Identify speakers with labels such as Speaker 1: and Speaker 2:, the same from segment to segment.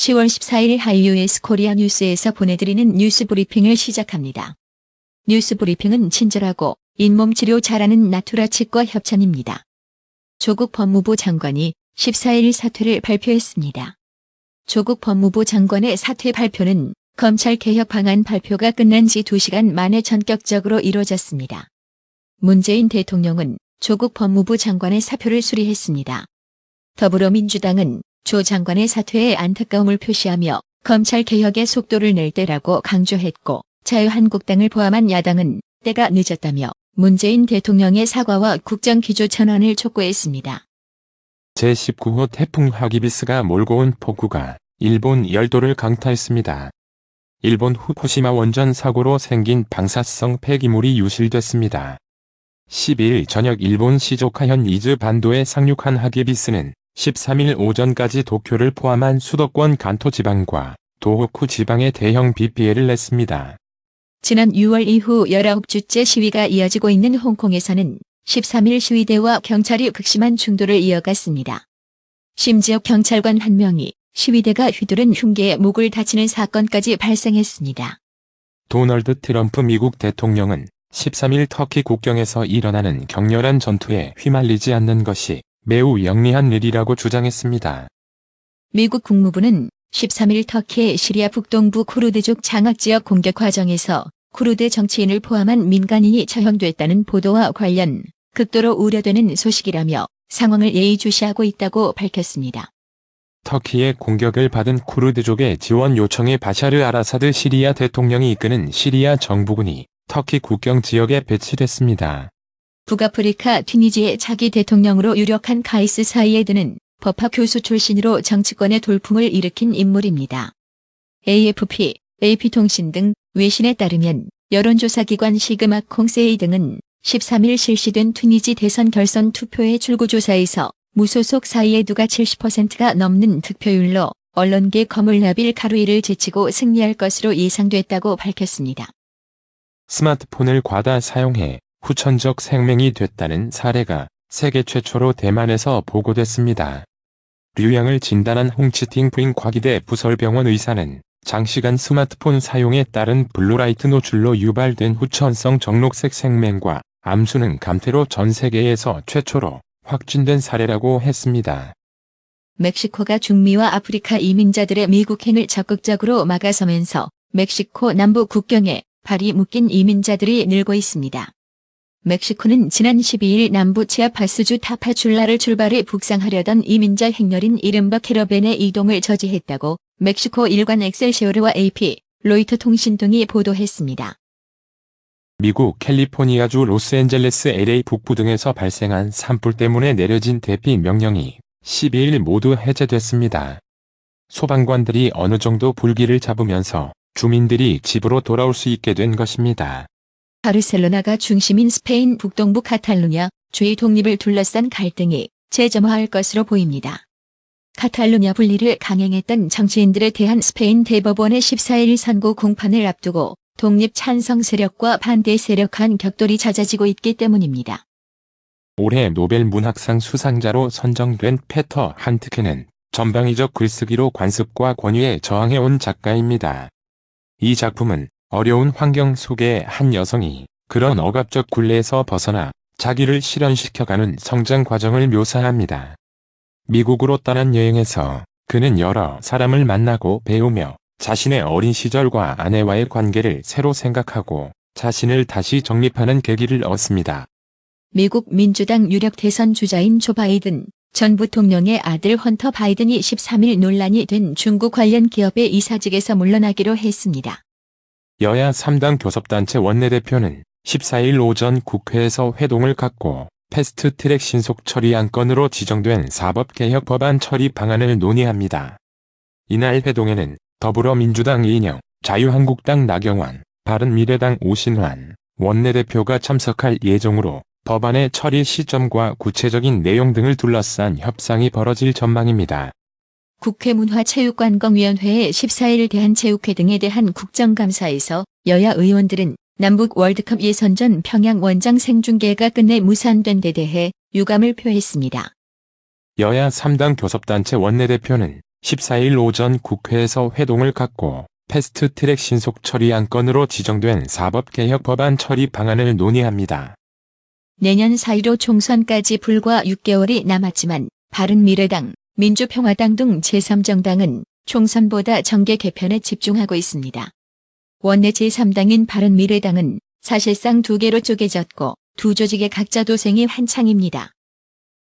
Speaker 1: 10월 14일 하이유에스 코리아 뉴스에서 보내드리는 뉴스 브리핑을 시작합니다. 뉴스 브리핑은 친절하고 잇몸 치료 잘하는 나투라 치과 협찬입니다. 조국 법무부 장관이 14일 사퇴를 발표했습니다. 조국 법무부 장관의 사퇴 발표는 검찰 개혁 방안 발표가 끝난 지 2시간 만에 전격적으로 이뤄졌습니다. 문재인 대통령은 조국 법무부 장관의 사표를 수리했습니다. 더불어민주당은 조 장관의 사퇴에 안타까움을 표시하며 검찰 개혁의 속도를 낼 때라고 강조했고, 자유한국당을 포함한 야당은 때가 늦었다며 문재인 대통령의 사과와 국정기조 전환을 촉구했습니다.
Speaker 2: 제19호 태풍 하기비스가 몰고 온 폭우가 일본 열도를 강타했습니다. 일본 후쿠시마 원전 사고로 생긴 방사성 폐기물이 유실됐습니다. 12일 저녁 일본 시조카현 이즈 반도에 상륙한 하기비스는 13일 오전까지 도쿄를 포함한 수도권 간토 지방과 도호쿠 지방에 대형 비 피해를 냈습니다.
Speaker 1: 지난 6월 이후 19주째 시위가 이어지고 있는 홍콩에서는 13일 시위대와 경찰이 극심한 충돌을 이어갔습니다. 심지어 경찰관 한 명이 시위대가 휘두른 흉기에 목을 다치는 사건까지 발생했습니다.
Speaker 2: 도널드 트럼프 미국 대통령은 13일 터키 국경에서 일어나는 격렬한 전투에 휘말리지 않는 것이 매우 영리한 일이라고 주장했습니다.
Speaker 1: 미국 국무부는 13일 터키의 시리아 북동부 쿠르드족 장악지역 공격 과정에서 쿠르드 정치인을 포함한 민간인이 처형됐다는 보도와 관련 극도로 우려되는 소식이라며 상황을 예의주시하고 있다고 밝혔습니다.
Speaker 2: 터키의 공격을 받은 쿠르드족의 지원 요청에 바샤르 아라사드 시리아 대통령이 이끄는 시리아 정부군이 터키 국경 지역에 배치됐습니다.
Speaker 1: 북아프리카 튀니지의 차기 대통령으로 유력한 카이스 사이에드는 법학 교수 출신으로 정치권의 돌풍을 일으킨 인물입니다. AFP, AP통신 등 외신에 따르면 여론조사기관 시그마 콩세이 등은 13일 실시된 튀니지 대선 결선 투표의 출구조사에서 무소속 사이에드가 70%가 넘는 득표율로 언론계 거물 나빌 카루이를 제치고 승리할 것으로 예상됐다고 밝혔습니다.
Speaker 2: 스마트폰을 과다 사용해 후천적 생명이 됐다는 사례가 세계 최초로 대만에서 보고됐습니다. 류양을 진단한 홍치팅 부인 과기대 부설병원 의사는 장시간 스마트폰 사용에 따른 블루라이트 노출로 유발된 후천성 정록색 생맹과 암수능 감퇴로 전 세계에서 최초로 확진된 사례라고 했습니다.
Speaker 1: 멕시코가 중미와 아프리카 이민자들의 미국행을 적극적으로 막아서면서 멕시코 남부 국경에 발이 묶인 이민자들이 늘고 있습니다. 멕시코는 지난 12일 남부 치아파스주 타파출라를 출발해 북상하려던 이민자 행렬인 이른바 캐러밴의 이동을 저지했다고 멕시코 일관 엑셀시오르와 AP, 로이터 통신 등이 보도했습니다.
Speaker 2: 미국 캘리포니아주 로스앤젤레스 LA 북부 등에서 발생한 산불 때문에 내려진 대피 명령이 12일 모두 해제됐습니다. 소방관들이 어느 정도 불길을 잡으면서 주민들이 집으로 돌아올 수 있게 된 것입니다.
Speaker 1: 바르셀로나가 중심인 스페인 북동부 카탈루냐 주의 독립을 둘러싼 갈등이 재점화할 것으로 보입니다. 카탈루냐 분리를 강행했던 정치인들에 대한 스페인 대법원의 14일 선고 공판을 앞두고 독립 찬성 세력과 반대 세력 간 격돌이 잦아지고 있기 때문입니다.
Speaker 2: 올해 노벨 문학상 수상자로 선정된 페터 한트케는 전방위적 글쓰기로 관습과 권위에 저항해온 작가입니다. 이 작품은 어려운 환경 속의 한 여성이 그런 억압적 굴레에서 벗어나 자기를 실현시켜가는 성장 과정을 묘사합니다. 미국으로 떠난 여행에서 그는 여러 사람을 만나고 배우며 자신의 어린 시절과 아내와의 관계를 새로 생각하고 자신을 다시 정립하는 계기를 얻습니다.
Speaker 1: 미국 민주당 유력 대선 주자인 조 바이든 전 부통령의 아들 헌터 바이든이 13일 논란이 된 중국 관련 기업의 이사직에서 물러나기로 했습니다.
Speaker 2: 여야 3당 교섭단체 원내대표는 14일 오전 국회에서 회동을 갖고 패스트트랙 신속 처리 안건으로 지정된 사법개혁 법안 처리 방안을 논의합니다. 이날 회동에는 더불어민주당 이인영, 자유한국당 나경원, 바른미래당 오신환 원내대표가 참석할 예정으로 법안의 처리 시점과 구체적인 내용 등을 둘러싼 협상이 벌어질 전망입니다.
Speaker 1: 국회 문화체육관광위원회의 14일 대한체육회 등에 대한 국정감사에서 여야 의원들은 남북 월드컵 예선전 평양 원정 생중계가 끝내 무산된 데 대해 유감을 표했습니다.
Speaker 2: 여야 3당 교섭단체 원내대표는 14일 오전 국회에서 회동을 갖고 패스트트랙 신속 처리 안건으로 지정된 사법개혁 법안 처리 방안을 논의합니다.
Speaker 1: 내년 4.15 총선까지 불과 6개월이 남았지만 바른미래당, 민주평화당 등 제3정당은 총선보다 정계 개편에 집중하고 있습니다. 원내 제3당인 바른미래당은 사실상 두 개로 쪼개졌고 두 조직의 각자 도생이 한창입니다.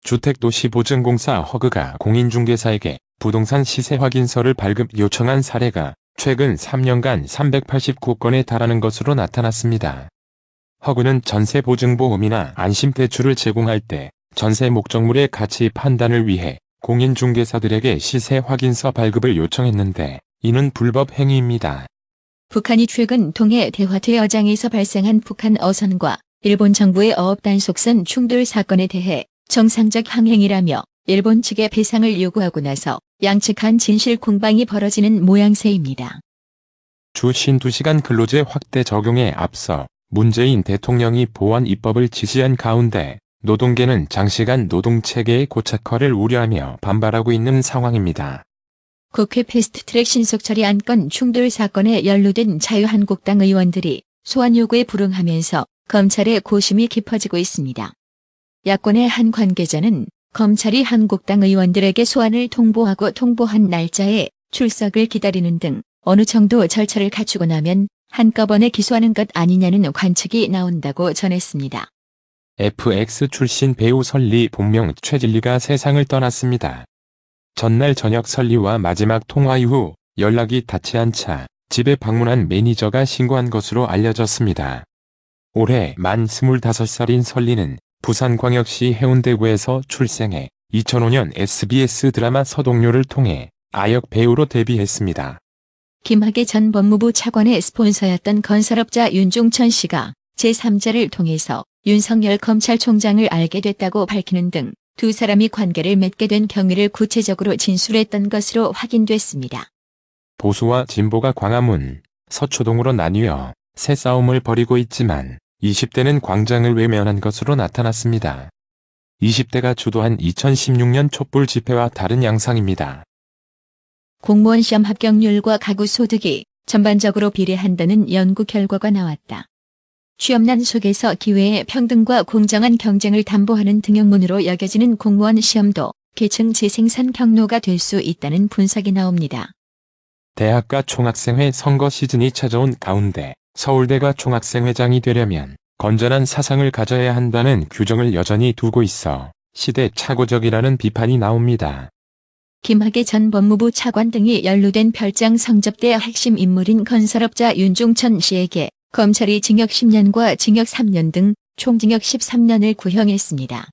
Speaker 2: 주택도시보증공사 허그가 공인중개사에게 부동산 시세 확인서를 발급 요청한 사례가 최근 3년간 389건에 달하는 것으로 나타났습니다. 허그는 전세보증보험이나 안심대출을 제공할 때 전세 목적물의 가치 판단을 위해 공인중개사들에게 시세 확인서 발급을 요청했는데 이는 불법 행위입니다.
Speaker 1: 북한이 최근 동해 대화퇴여장에서 발생한 북한 어선과 일본 정부의 어업 단속선 충돌 사건에 대해 정상적 항행이라며 일본 측에 배상을 요구하고 나서 양측 간 진실 공방이 벌어지는 모양새입니다.
Speaker 2: 주 52시간 근로제 확대 적용에 앞서 문재인 대통령이 보완 입법을 지시한 가운데 노동계는 장시간 노동체계의 고착화를 우려하며 반발하고 있는 상황입니다.
Speaker 1: 국회 패스트트랙 신속처리 안건 충돌 사건에 연루된 자유한국당 의원들이 소환 요구에 불응하면서 검찰의 고심이 깊어지고 있습니다. 야권의 한 관계자는 검찰이 한국당 의원들에게 소환을 통보한 날짜에 출석을 기다리는 등 어느 정도 절차를 갖추고 나면 한꺼번에 기소하는 것 아니냐는 관측이 나온다고 전했습니다.
Speaker 2: FX 출신 배우 설리 본명 최진리가 세상을 떠났습니다. 전날 저녁 설리와 마지막 통화 이후 연락이 닿지 않자 집에 방문한 매니저가 신고한 것으로 알려졌습니다. 올해 만 25살인 설리는 부산광역시 해운대구에서 출생해 2005년 SBS 드라마 서동요를 통해 아역 배우로 데뷔했습니다.
Speaker 1: 김학의 전 법무부 차관의 스폰서였던 건설업자 윤종천 씨가 제3자를 통해서 윤석열 검찰총장을 알게 됐다고 밝히는 등 두 사람이 관계를 맺게 된 경위를 구체적으로 진술했던 것으로 확인됐습니다.
Speaker 2: 보수와 진보가 광화문, 서초동으로 나뉘어 새 싸움을 벌이고 있지만 20대는 광장을 외면한 것으로 나타났습니다. 20대가 주도한 2016년 촛불 집회와 다른 양상입니다.
Speaker 1: 공무원 시험 합격률과 가구 소득이 전반적으로 비례한다는 연구 결과가 나왔다. 취업난 속에서 기회의 평등과 공정한 경쟁을 담보하는 등용문으로 여겨지는 공무원 시험도 계층 재생산 경로가 될 수 있다는 분석이 나옵니다.
Speaker 2: 대학가 총학생회 선거 시즌이 찾아온 가운데 서울대가 총학생회장이 되려면 건전한 사상을 가져야 한다는 규정을 여전히 두고 있어 시대착오적이라는 비판이 나옵니다.
Speaker 1: 김학의 전 법무부 차관 등이 연루된 별장 성접대 핵심 인물인 건설업자 윤종천 씨에게 검찰이 징역 10년과 징역 3년 등 총징역 13년을 구형했습니다.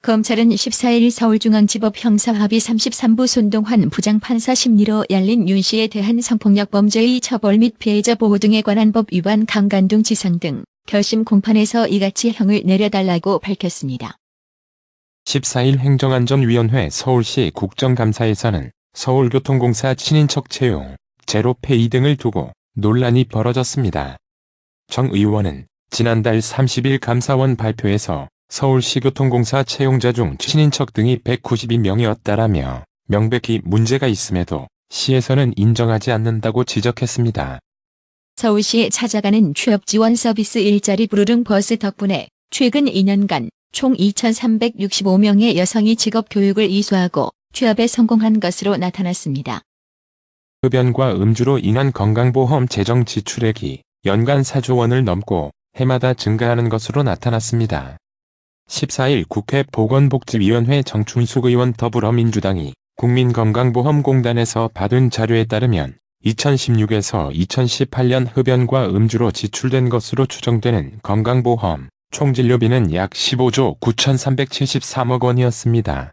Speaker 1: 검찰은 14일 서울중앙지법 형사합의 33부 손동환 부장판사 심리로 열린 윤 씨에 대한 성폭력 범죄의 처벌 및 피해자 보호 등에 관한 법 위반 강간동 지상 등 결심 공판에서 이같이 형을 내려달라고 밝혔습니다.
Speaker 2: 14일 행정안전위원회 서울시 국정감사에서는 서울교통공사 친인척 채용, 제로페이 등을 두고 논란이 벌어졌습니다. 정 의원은 지난달 30일 감사원 발표에서 서울시교통공사 채용자 중 친인척 등이 192명이었다라며 명백히 문제가 있음에도 시에서는 인정하지 않는다고 지적했습니다.
Speaker 1: 서울시에 찾아가는 취업 지원 서비스 일자리 부르릉 버스 덕분에 최근 2년간 총 2,365명의 여성이 직업 교육을 이수하고 취업에 성공한 것으로 나타났습니다.
Speaker 2: 흡연과 음주로 인한 건강보험 재정 지출액이 연간 4조 원을 넘고 해마다 증가하는 것으로 나타났습니다. 14일 국회 보건복지위원회 정춘숙 의원 더불어민주당이 국민건강보험공단에서 받은 자료에 따르면 2016에서 2018년 흡연과 음주로 지출된 것으로 추정되는 건강보험 총진료비는 약 15조 9,373억 원이었습니다.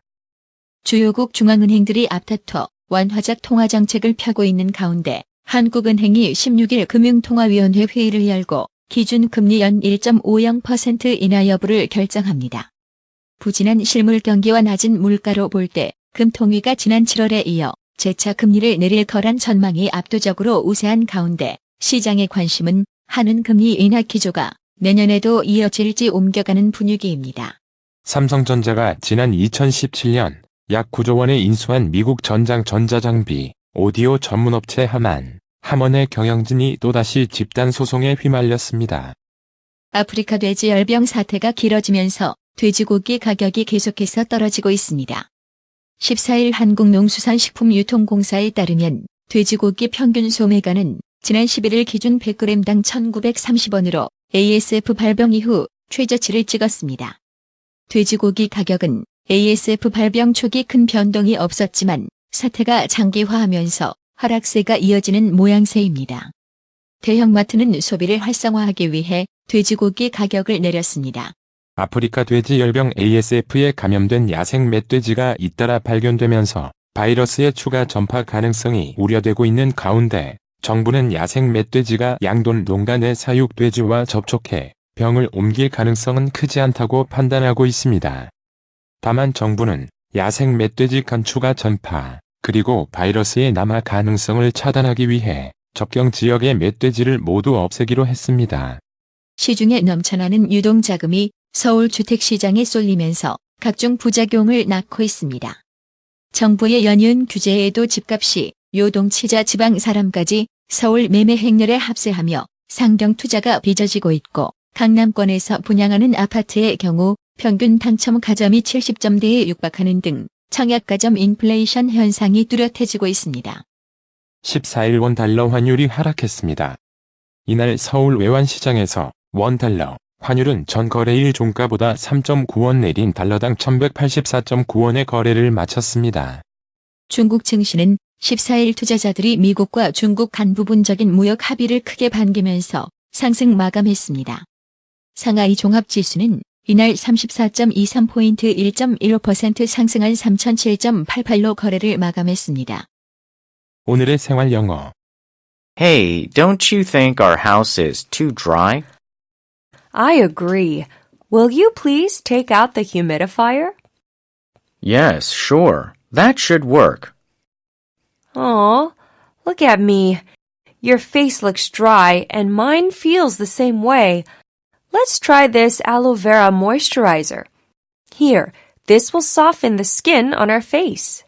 Speaker 1: 주요국 중앙은행들이 앞다퉈 완화적 통화정책을 펴고 있는 가운데 한국은행이 16일 금융통화위원회 회의를 열고 기준금리 연 1.50% 인하 여부를 결정합니다. 부진한 실물 경기와 낮은 물가로 볼 때 금통위가 지난 7월에 이어 재차 금리를 내릴 거란 전망이 압도적으로 우세한 가운데 시장의 관심은 한은 금리 인하 기조가 내년에도 이어질지 옮겨가는 분위기입니다.
Speaker 2: 삼성전자가 지난 2017년 약 9조 원에 인수한 미국 전장 전자장비, 오디오 전문업체 함원의 경영진이 또다시 집단 소송에 휘말렸습니다.
Speaker 1: 아프리카 돼지 열병 사태가 길어지면서 돼지고기 가격이 계속해서 떨어지고 있습니다. 14일 한국농수산식품유통공사에 따르면 돼지고기 평균 소매가는 지난 11일 기준 100g당 1,930원으로 ASF 발병 이후 최저치를 찍었습니다. 돼지고기 가격은 ASF 발병 초기 큰 변동이 없었지만 사태가 장기화하면서 하락세가 이어지는 모양새입니다. 대형마트는 소비를 활성화하기 위해 돼지고기 가격을 내렸습니다.
Speaker 2: 아프리카 돼지 열병 ASF에 감염된 야생 멧돼지가 잇따라 발견되면서 바이러스의 추가 전파 가능성이 우려되고 있는 가운데 정부는 야생 멧돼지가 양돈 농간의 사육 돼지와 접촉해 병을 옮길 가능성은 크지 않다고 판단하고 있습니다. 다만 정부는 야생 멧돼지 간 추가 전파, 그리고 바이러스의 남하 가능성을 차단하기 위해 접경 지역의 멧돼지를 모두 없애기로 했습니다.
Speaker 1: 시중에 넘쳐나는 유동자금이 서울 주택시장에 쏠리면서 각종 부작용을 낳고 있습니다. 정부의 연이은 규제에도 집값이 요동치자 지방 사람까지 서울 매매 행렬에 합세하며 상경 투자가 빚어지고 있고 강남권에서 분양하는 아파트의 경우 평균 당첨 가점이 70점대에 육박하는 등 청약가점 인플레이션 현상이 뚜렷해지고 있습니다.
Speaker 2: 14일 원달러 환율이 하락했습니다. 이날 서울 외환시장에서 원달러 환율은 전 거래일 종가보다 3.9원 내린 달러당 1184.9원의 거래를 마쳤습니다.
Speaker 1: 중국 증시는 14일 투자자들이 미국과 중국 간 부분적인 무역 합의를 크게 반기면서 상승 마감했습니다. 상하이 종합지수는 이날 34.23포인트 1.15% 상승한 3007.88로 거래를 마감했습니다.
Speaker 2: 오늘의 생활 영어.
Speaker 3: Hey, don't you think our house is too dry?
Speaker 4: I agree. Will you please take out the humidifier?
Speaker 3: Yes, sure. That should work.
Speaker 4: Aw, look at me. Your face looks dry and mine feels the same way. Let's try this aloe vera moisturizer. Here, this will soften the skin on our face.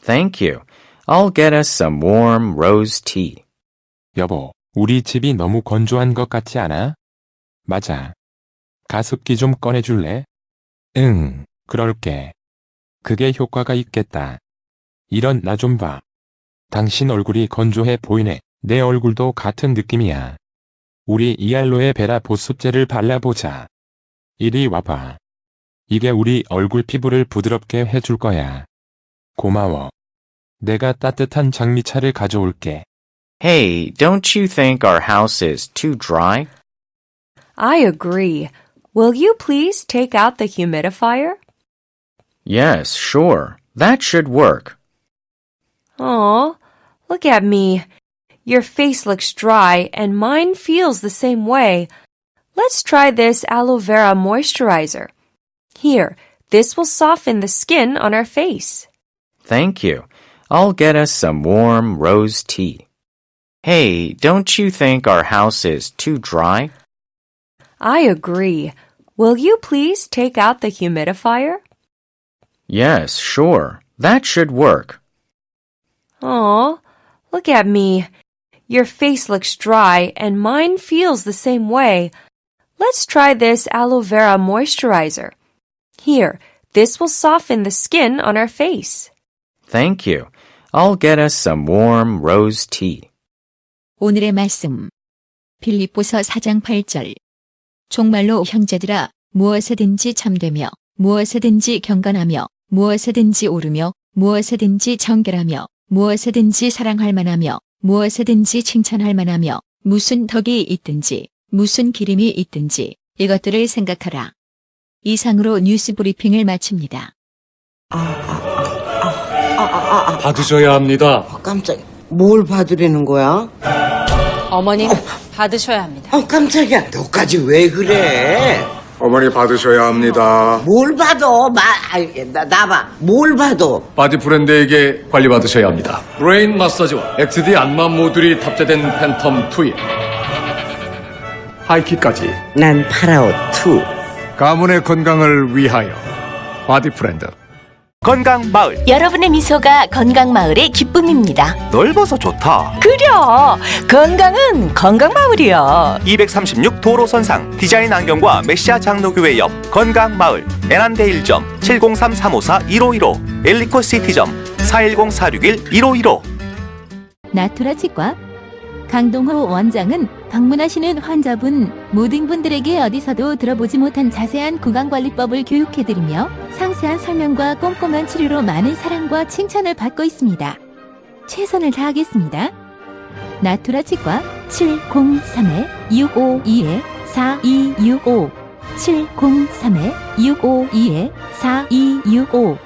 Speaker 3: Thank you. I'll get us some warm rose tea.
Speaker 2: 여보, 우리 집이 너무 건조한 것 같지 않아? 맞아. 가습기 좀 꺼내줄래? 응, 그럴게. 그게 효과가 있겠다. 이런 나 좀 봐. 당신 얼굴이 건조해 보이네. 내 얼굴도 같은 느낌이야. 우리 이 알로에 베라 보습제를 발라보자. 이리 와봐. 이게 우리 얼굴 피부를 부드럽게 해줄 거야. 고마워. 내가 따뜻한 장미차를 가져올게.
Speaker 3: Hey, don't you think our house is too dry?
Speaker 4: I agree. Will you please take out the humidifier?
Speaker 3: Yes, sure. That should work.
Speaker 4: Aw, look at me. Your face looks dry and mine feels the same way. Let's try this aloe vera moisturizer. Here, this will soften the skin on our face.
Speaker 3: Thank you. I'll get us some warm rose tea. Hey, don't you think our house is too dry?
Speaker 4: I agree. Will you please take out the humidifier?
Speaker 3: Yes, sure. That should work.
Speaker 4: Aw, look at me. Your face looks dry and mine feels the same way. Let's try this aloe vera moisturizer. Here, this will soften the skin on our face.
Speaker 3: Thank you. I'll get us some warm rose tea.
Speaker 1: 오늘의 말씀. 빌립보서 4장 8절. 종말로 형제들아 무엇에든지 참되며 무엇에든지 경건하며 무엇에든지 오르며 무엇에든지 정결하며 무엇에든지 사랑할 만하며 무엇에든지 칭찬할 만하며 무슨 덕이 있든지 무슨 기림이 있든지 이것들을 생각하라. 이상으로 뉴스 브리핑을 마칩니다.
Speaker 5: 받으셔야 합니다.
Speaker 6: 깜짝이야. 뭘 받으려는 거야?
Speaker 7: 어머님 받으셔야 합니다.
Speaker 6: 깜짝이야. 너까지 왜 그래?
Speaker 5: 어머니 받으셔야 합니다.
Speaker 6: 뭘 받아? 나봐. 뭘 받아?
Speaker 5: 바디 브랜드에게 관리받으셔야 합니다. 브레인 마사지와 XD 안마 모듈이 탑재된 팬텀 2에 하이킥까지
Speaker 6: 난 파라오 2.
Speaker 5: 가문의 건강을 위하여 바디 브랜드
Speaker 8: 건강마을.
Speaker 9: 여러분의 미소가 건강마을의 기쁨입니다.
Speaker 8: 넓어서 좋다.
Speaker 9: 그려! 건강은 건강마을이야.
Speaker 8: 236 도로선상 디자인 안경과 메시아 장로교회 옆 건강마을. 애난데일점 703-354-1515 엘리코시티점 410-461-1515.
Speaker 1: 나투라 치과 강동호 원장은 방문하시는 환자분 모든 분들에게 어디서도 들어보지 못한 자세한 구강관리법을 교육해드리며 상세한 설명과 꼼꼼한 치료로 많은 사랑과 칭찬을 받고 있습니다. 최선을 다하겠습니다. 나투라 치과 703-652-4265 703-652-4265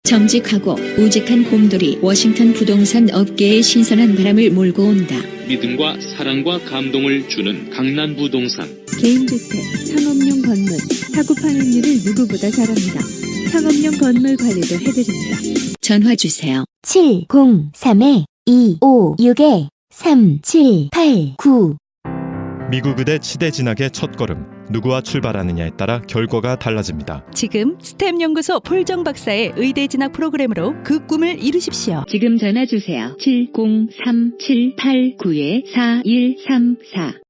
Speaker 1: 정직하고 우직한 곰돌이 워싱턴 부동산 업계에 신선한 바람을 몰고 온다.
Speaker 10: 믿음과 사랑과 감동을 주는 강남 부동산.
Speaker 1: 개인주택, 상업용 건물, 사고 판매율을 누구보다 잘합니다. 상업용 건물 관리도 해드립니다. 전화 주세요.
Speaker 9: 703-256-3789
Speaker 11: 미국 의대 치대 진학의 첫걸음. 누구와 출발하느냐에 따라 결과가 달라집니다.
Speaker 12: 지금 스템 연구소 폴정 박사의 의대 진학 프로그램으로 그 꿈을 이루십시오.
Speaker 1: 지금 전화 주세요. 703-789-4134